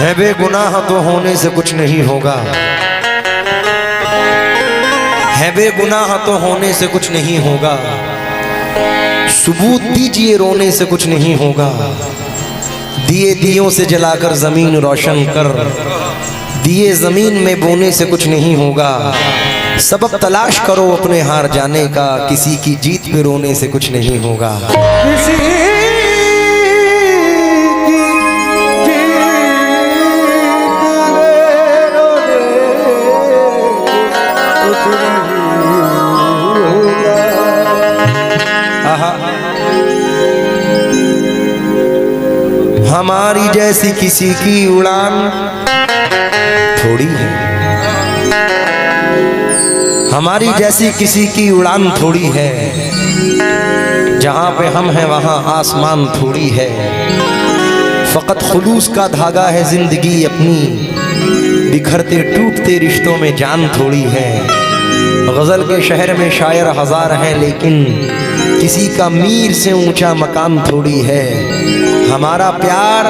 है बेगुनाह तो होने से कुछ नहीं होगा, है बेगुनाह तो होने से कुछ नहीं होगा, सबूत दीजिए रोने से कुछ नहीं होगा। दिए दियों से जलाकर जमीन रोशन कर, दिए जमीन में बोने से कुछ नहीं होगा। सबब तलाश करो अपने हार जाने का, किसी की जीत पे रोने से कुछ नहीं होगा। हमारी जैसी किसी की उड़ान थोड़ी है, हमारी जैसी किसी की उड़ान थोड़ी है। जहां पे हम हैं वहां आसमान थोड़ी है। फकत खुलूस का धागा है जिंदगी अपनी, बिखरते टूटते रिश्तों में जान थोड़ी है। गजल के शहर में शायर हजार हैं, लेकिन किसी का मीर से ऊंचा मकान थोड़ी है। हमारा प्यार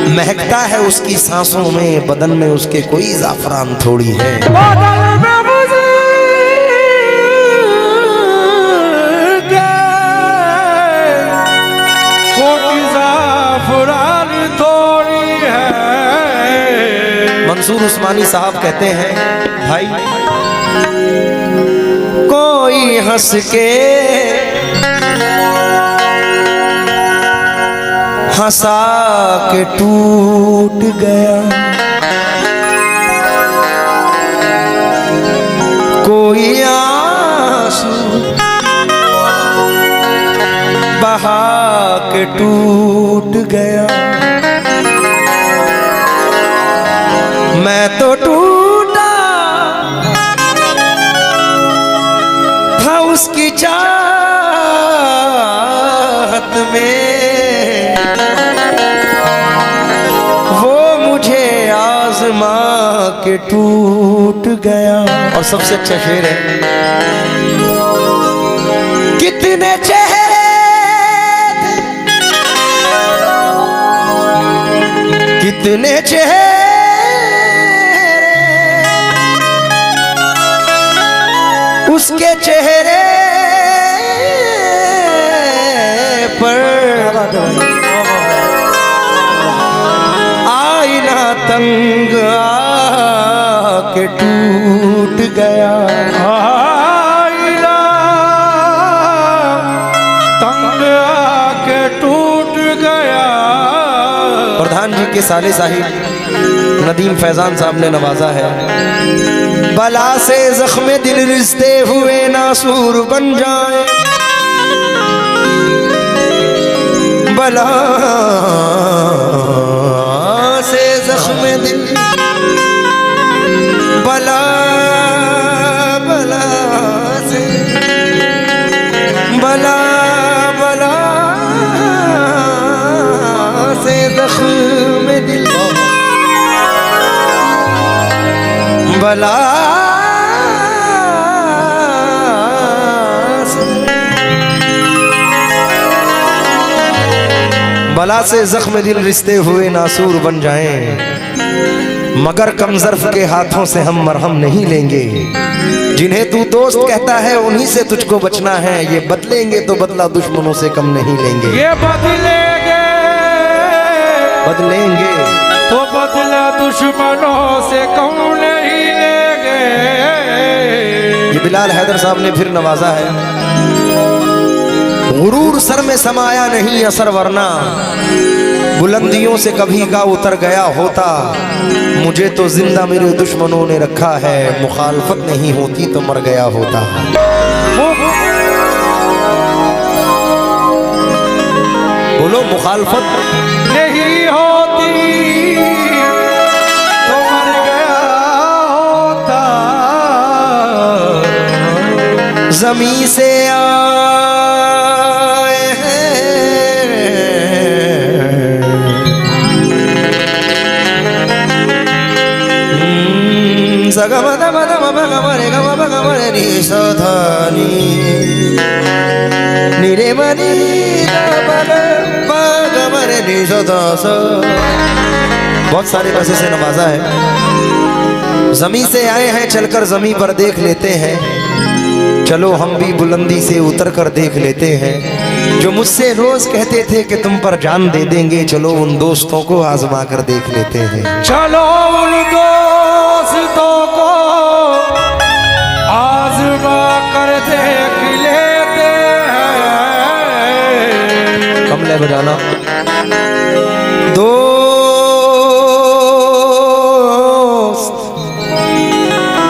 महकता है उसकी सांसों में, बदन में उसके कोई जाफरान थोड़ी है। मंसूर उस्मानी साहब कहते हैं, भाई कोई हंस के हंसा के टूट गया, कोई आंसू बहा के टूट गया। मैं तो टूटा था उसकी चाहत में, के टूट गया। और सबसे अच्छा शेर है, कितने चेहरे कितने चेहरे उसके चेहरे पर आईना तंग के टूट गया। आईना तंग के टूट गया। प्रधान जी के साले साहिब नदीम फैजान साहब ने नवाजा है। बला से जख्मे दिल रिश्ते हुए नासूर बन जाए, बला से जख्मे दिल, बला बला से, बला बला से जख्म दिल, बला से, बला से जख्म दिल रिश्ते हुए नासूर बन जाएं, मगर कमजर्फ के हाथों से हम मरहम नहीं लेंगे। जिन्हें तू दोस्त कहता है उन्हीं से तुझको बचना है, ये बदलेंगे तो बदला दुश्मनों से कम नहीं लेंगे। ये बदलेंगे बदलेंगे तो बदला दुश्मनों से कम नहीं लेंगे। ये बिलाल हैदर साहब ने फिर नवाजा है। गुरूर सर में समाया नहीं असर, वरना बुलंदियों से कभी का उतर गया होता। मुझे तो जिंदा मेरे दुश्मनों ने रखा है, मुखालफत नहीं होती तो मर गया होता। बोलो मुखालफत नहीं होती तो मर गया होता। जमीन से निरे मनी बहुत सारे मजे से नवाजा है। जमी से आए हैं चलकर जमी पर देख लेते हैं, चलो हम भी बुलंदी से उतर कर देख लेते हैं। जो मुझसे रोज कहते थे कि तुम पर जान दे देंगे, चलो उन दोस्तों को आजमा कर देख लेते हैं। चलो उन दोस्तों को आजमा कर देख लेते हैं। कमले बजाना।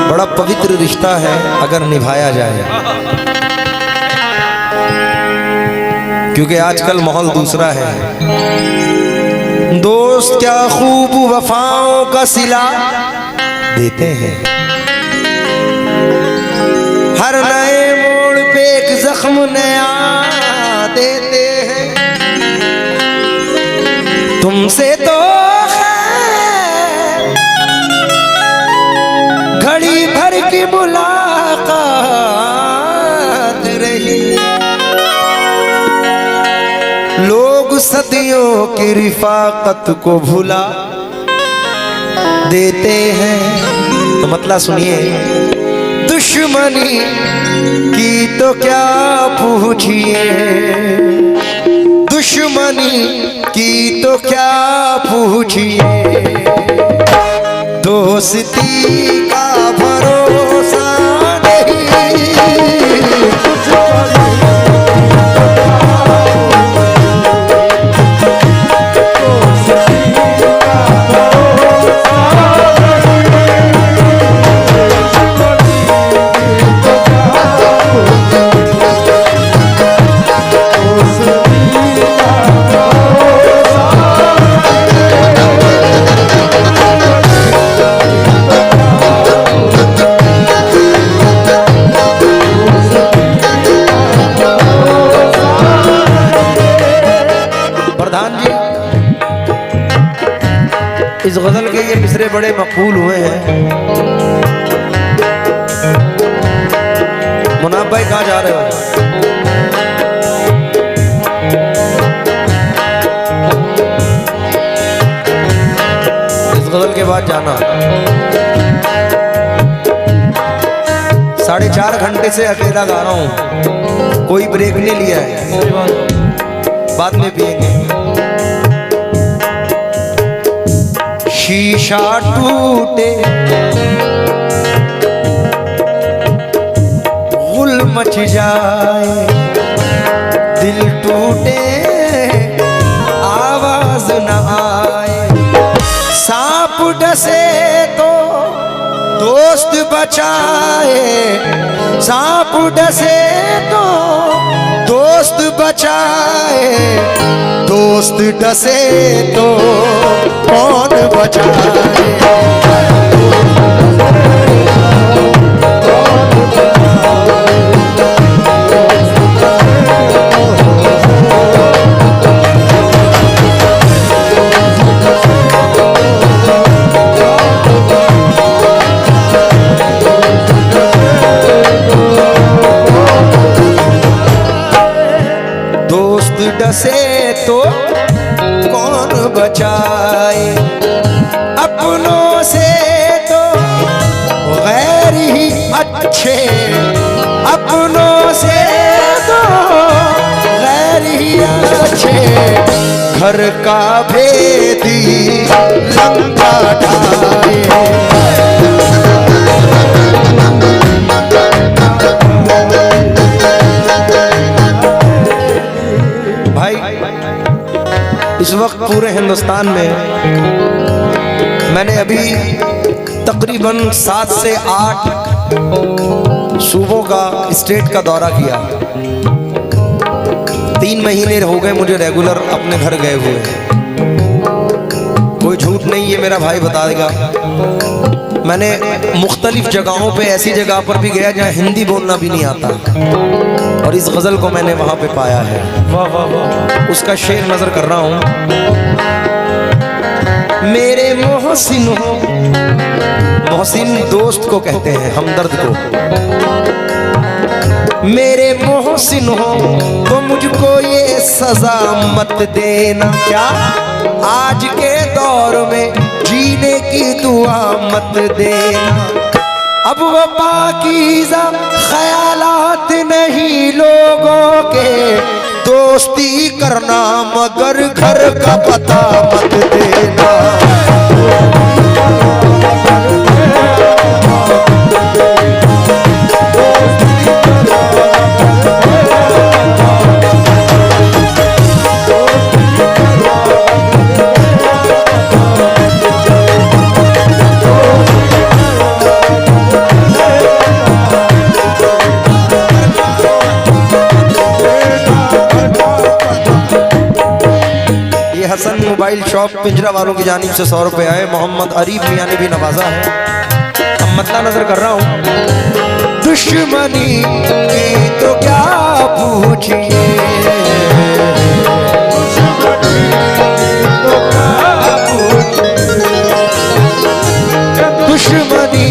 बड़ा पवित्र रिश्ता है अगर निभाया जाए, क्योंकि आजकल माहौल दूसरा है। दोस्त क्या खूब वफाओं का सिला देते हैं, हर नए मोड़ पे एक जख्म नया देते हैं। तुमसे तो घड़ी भर की मुलाकात रही, लोग सदियों की रिफाकत को भुला देते हैं। तो मतलब सुनिए, दुश्मनी की तो क्या पूछिए, दुश्मनी की तो क्या पूछिए, दोस्ती का भरोसा नहीं। इस गजल के ये मिसरे बड़े मकबूल हुए हैं। मुनाब भाई कहाँ जा रहे हो? इस गजल के बाद जाना। 4.5 घंटे से अकेला गा रहा हूं, कोई ब्रेक नहीं लिया है, बाद में पिएंगे। शीशा टूटे गुल मच जाए, दिल टूटे आवाज न आए, सांप डसे तो दोस्त बचाए, सांप डसे तो दोस्त बचाए, दोस्त डसे तो कौन बचाए। दोस्त डसे तो कौन बचाए, अपनों से तो गैर ही अच्छे, अपनों से तो गैर ही अच्छे, घर का भेदी लंका ढाए। इस वक्त पूरे हिंदुस्तान में मैंने अभी तकरीबन 7 से 8 सूबों का, स्टेट का दौरा किया। 3 महीने हो गए मुझे रेगुलर अपने घर गए हुए। कोई झूठ नहीं, ये मेरा भाई बता देगा। मैंने मुख्तलिफ जगहों पे, ऐसी जगह पर भी गया जहाँ हिंदी बोलना भी नहीं आता, और इस गजल को मैंने वहां पे पाया है। वाह वाह वाह। उसका शेर नजर कर रहा हूं। मेरे मोहसिन हो, मोहसिन दोस्त को कहते हैं, हमदर्द को। मेरे मोहसिन हो तो मुझको ये सजा मत देना। क्या आज के दौर में जीने की दुआ मत देना। अब वो पाकीज़ा ख्यालात नहीं लोगों के, दोस्ती करना मगर घर का पता मत देना। हसन मोबाइल शॉप पिंजरा वालों की जानिब से 100 रुपए आए। मोहम्मद अरीफ मियां ने भी नवाजा है। अब मतला नजर कर रहा हूँ। दुश्मनी की तो क्या पूछिए, दुश्मनी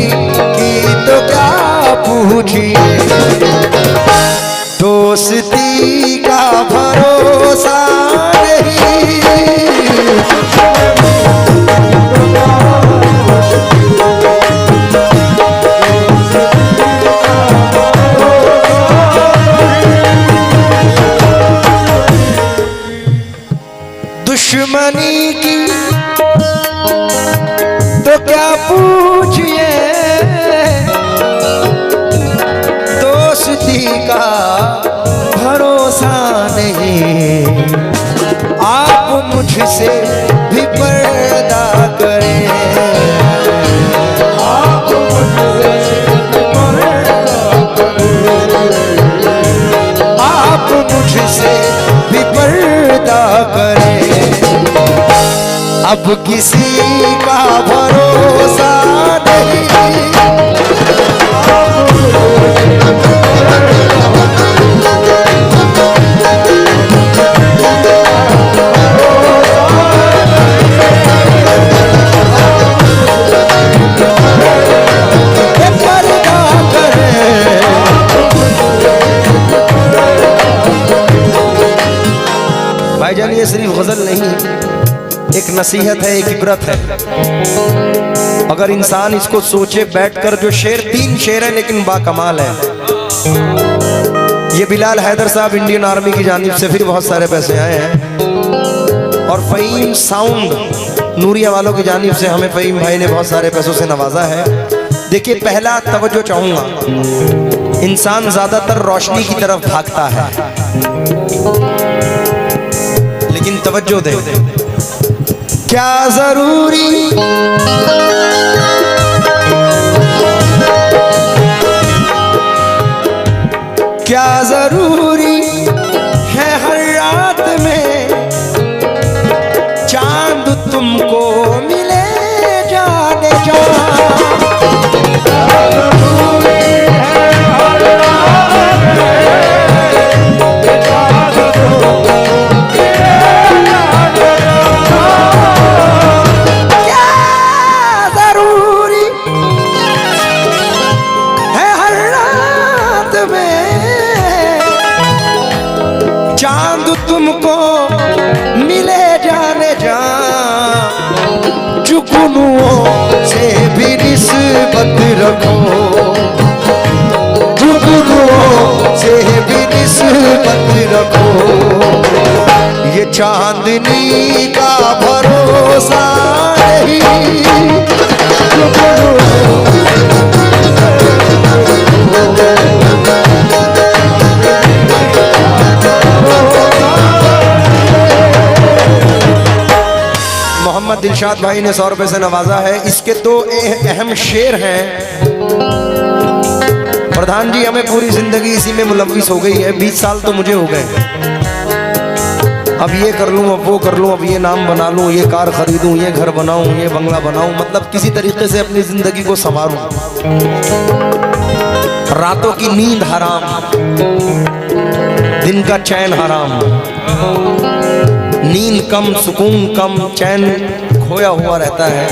की तो क्या पूछिए, दोस्ती का भरोसा नहीं। दुश्मनी की तो क्या पूछिए, दोस्ती का भरोसा नहीं। आप मुझसे भी पर्दा करें, आप मुझसे भी पर्दा करें, आप मुझसे भी पर्दा करें। अब किसी का भरोसा नहीं। भाईजान ये सिर्फ गजल नहीं, एक नसीहत है, एक इबरत है। अगर इंसान इसको सोचे बैठकर, जो शेर 3 शेर है लेकिन बाकमाल है। ये बिलाल हैदर साहब इंडियन आर्मी की जानिब से फिर बहुत सारे पैसे आए हैं। और फ़हीम साउंड नूरिया वालों की जानिब से हमें फ़हीम भाई ने बहुत सारे पैसों से नवाजा है। देखिए, पहला तवज्जो चाहूँगा, इंसान ज़्यादातर रोशनी की तरफ भागता है, लेकिन तवज्जो दे। क्या जरूरी क्या जरूरी है हर रात में चांद तुमको मिले जाने जा। चांद तुमको मिले जाने जा, जुगनुओं से भी निस्बत रखो, जुगनुओं से भी निस्बत रखो। ये चांदनी का भरोसा नहीं। मोहम्मद दिलशाद भाई ने 100 रुपए से नवाजा है। इसके 2 अहम शेर हैं। प्रधान जी, हमें पूरी जिंदगी इसी में मुलव्विस हो गई है। 20 साल तो मुझे हो गए। अब ये कर लूँ, अब वो कर लूँ, अब ये नाम बना लूँ, ये कार खरीदूँ, ये घर बनाऊँ, ये बंगला बनाऊँ, मतलब किसी तरीके से अपनी जिंदगी को संवारूँ। रातों की नींद हराम, दिन का चैन हराम, नींद कम, सुकून कम, चैन खोया हुआ रहता है।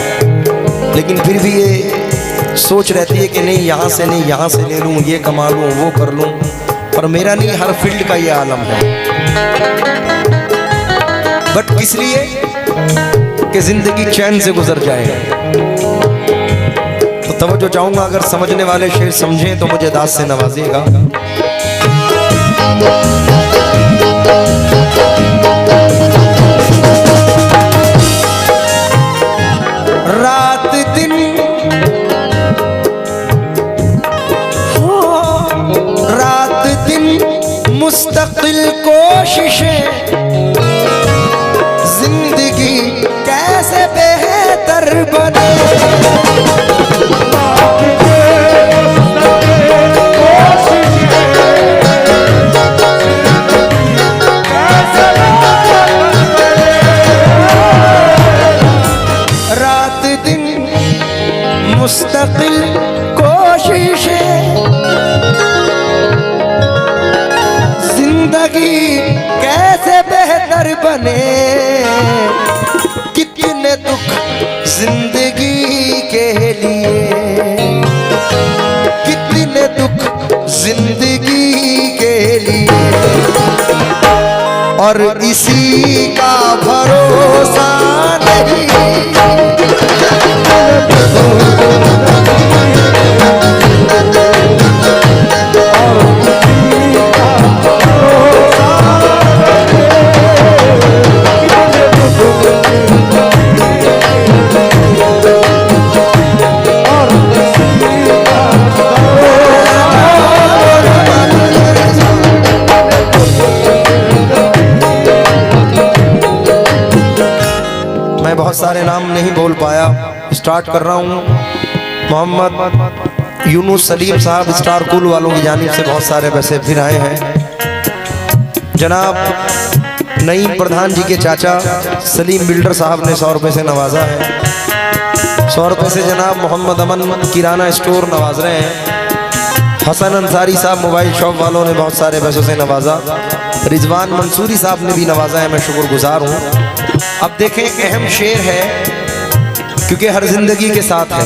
लेकिन फिर भी ये सोच रहती है कि नहीं, यहाँ से नहीं, यहाँ से ले लूँ, ये कमा लूँ, वो कर लूँ। पर मेरा नहीं, हर फील्ड का ये आलम है। बट किस लिए कि जिंदगी चैन से गुजर जाए। तो तवज्जो चाहूंगा, अगर समझने वाले शेर समझें तो मुझे दाद से नवाजिएगा। रात दिन हो, रात दिन मुस्तकिल कोशिशें, जिंदगी कैसे बेहतर बने। रात दिन मुस्तकिल कोशिशें, जिंदगी कैसे बेहतर बने। कितने दुख जिंदगी के लिए, कितने दुख जिंदगी के लिए, और इसी का भरोसा नहीं। बहुत सारे नाम नहीं बोल पाया, स्टार्ट कर रहा हूँ। मोहम्मद यूनुस सलीम साहब स्टार कुल वालों की जानिब से बहुत सारे पैसे फिर आए हैं। जनाब नईम प्रधान जी के चाचा सलीम बिल्डर साहब ने 100 रुपये से नवाजा है। 100 रुपये से जनाब मोहम्मद अमन किराना स्टोर नवाज रहे हैं। हसन अंसारी साहब मोबाइल शॉप वालों ने बहुत सारे पैसों से नवाजा। रिजवान मंसूरी साहब ने भी नवाजा है, मैं शुक्रगुजार हूँ। अब देखें, अहम शेर है क्योंकि हर जिंदगी के साथ है।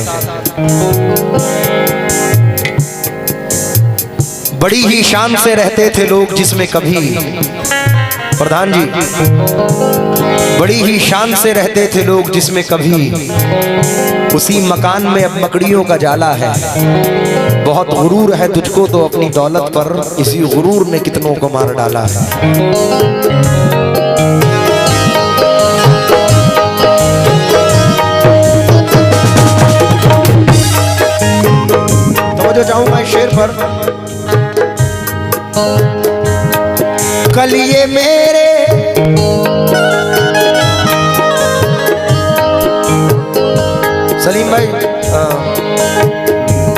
बड़ी ही शान से रहते थे लोग जिसमें कभी, प्रधान जी, बड़ी ही शान से रहते थे लोग जिसमें कभी, उसी मकान में अब मकड़ियों का जाला है। बहुत गुरूर है तुझको तो अपनी दौलत पर, इसी गुरूर ने कितनों को मार डाला है। तो जाऊंगा शेर पर। कल ये मेरे सलीम भाई,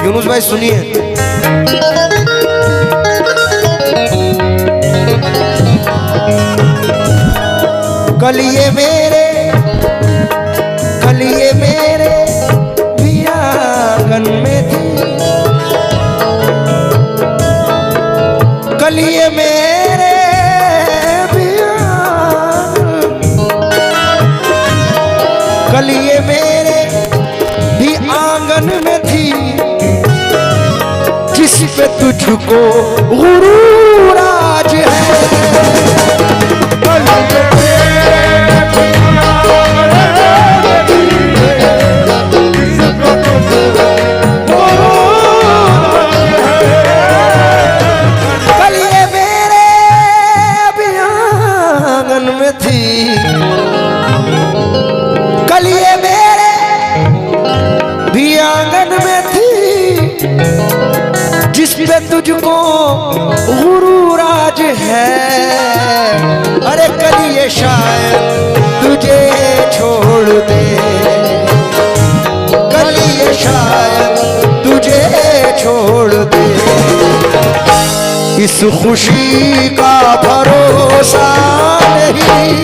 यूनुस भाई सुनिए। कल ये मेरे, कल ये मेरे भी आंगन में थी, कल ये मेरे भी कल ये मेरे भी आंगन में थी, जिस पे तुझको गुरूर आज है। तुझको गुरूर आज है। अरे कल ये शायद तुझे छोड़ दे, कल ये शायद तुझे छोड़ दे। इस खुशी का भरोसा नहीं,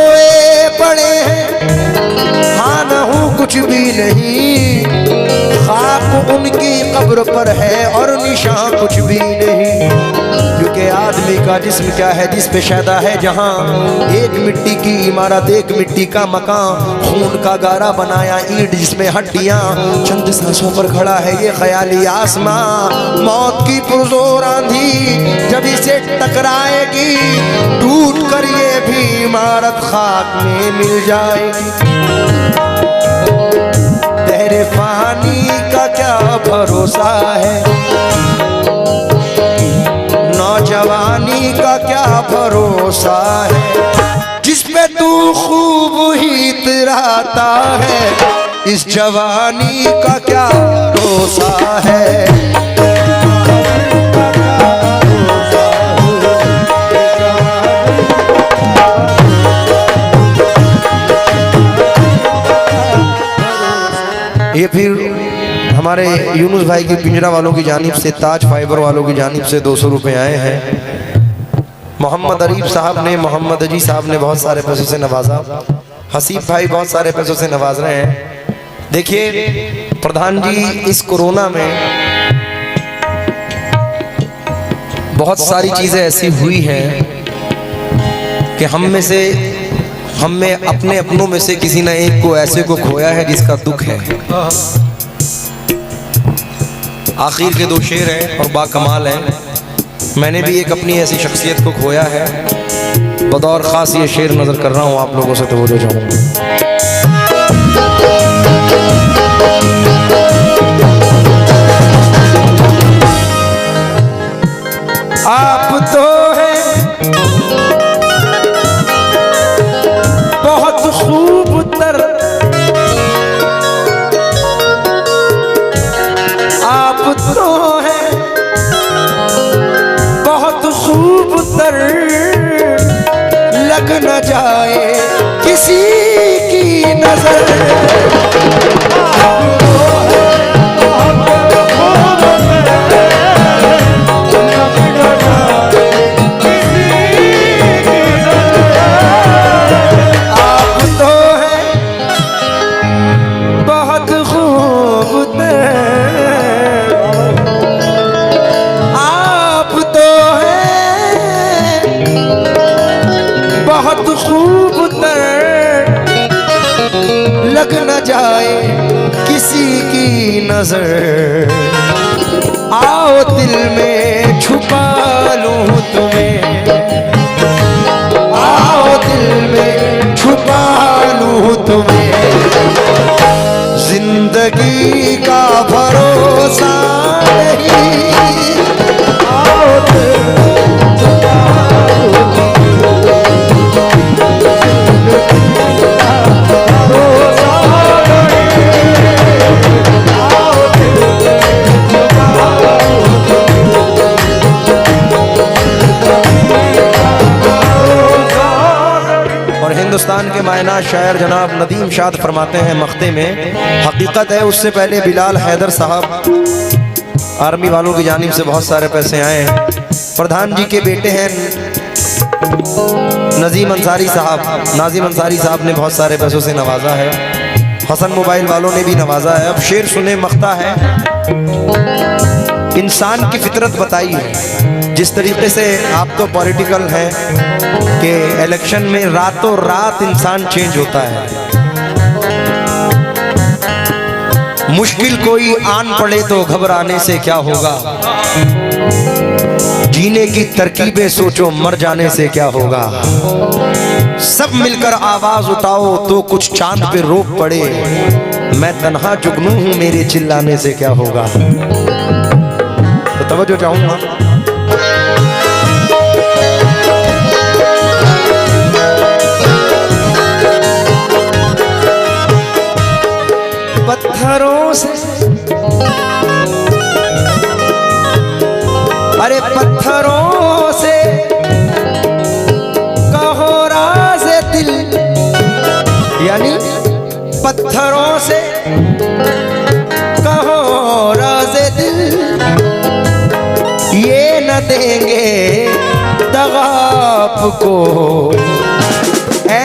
सोए पड़े हैं, हाँ न हूँ कुछ भी नहीं, खाक उनकी कब्र पर है और निशान कुछ भी नहीं। क्योंकि आदमी का जिस्म क्या है, जिस पे शैदा है जहाँ, एक मिट्टी की इमारत, एक मिट्टी का मकान, खून का गारा बनाया ईंट जिसमें हड्डियाँ, चंद सांसों पर खड़ा है ये ख्याली आसमां। मौत की पुरजोर आंधी जब इसे टकराएगी, टूट कर ये भी इमारत खाक में मिल जाएगी। तेरे पानी का क्या भरोसा है, नौजवानी का क्या भरोसा है, जिस पे तू खूब ही इतराता है, इस जवानी का क्या भरोसा है। ये फिर हमारे यूनुस भाई की पिंजरा वालों की जानिब से, ताज फाइबर वालों की जानिब से 200 रुपये आए हैं। मोहम्मद अरीफ साहब ने, मोहम्मद अजी साहब ने बहुत सारे पैसों से नवाजा, हसीब भाई बहुत सारे पैसों से नवाज रहे हैं। देखिए प्रधान जी, इस कोरोना में बहुत सारी चीज़ें ऐसी हुई हैं कि हम में अपने अपनों में से किसी न एक को ऐसे को खोया है जिसका दुख है। आखिर के 2 शेर हैं और बाकमाल हैं। मैंने भी एक अपनी ऐसी शख्सियत को खोया है, बतौर ख़ास ये शेर नज़र कर रहा हूँ आप लोगों से, तो वो जो चाहूँगा। आप तो है बहुत खूबतर, आप तो है बहुत खूबतर, लग न जाए किसी की नजर। लग न जाए किसी की नजर, आओ दिल में छुपा लूं तुम्हें, आओ दिल में छुपा लूं तुम्हें, जिंदगी का भरोसा नहीं, आओ दिल में छुपा लूं तुम्हें। हिंदुस्तान के मायना शायर जनाब नदीम शाद फरमाते हैं मख्ते में, हकीकत है उससे पहले बिलाल हैदर साहब आर्मी वालों की जानिब से बहुत सारे पैसे आए हैं। प्रधान जी के बेटे हैं नाजिम अंसारी साहब ने बहुत सारे पैसों से नवाजा है। हसन मोबाइल वालों ने भी नवाजा है। अब शेर सुने, मख्ता है। इंसान की फितरत बताई है, जिस तरीके से आप तो पॉलिटिकल हैं कि इलेक्शन में रातों रात इंसान चेंज होता है। मुश्किल कोई आन पड़े तो घबराने से क्या होगा, जीने की तरकीबें सोचो मर जाने से क्या होगा। सब मिलकर आवाज उठाओ तो कुछ चांद पे रोक पड़े, मैं तन्हा जुगनू हूं मेरे चिल्लाने से क्या होगा। तो तवज्जो चाहूंगा। पत्थरों से, अरे पत्थरों से कहो राज़ दिल, यानी पत्थरों से कहो राज़ दिल, ये न देंगे दगा आपको, ऐ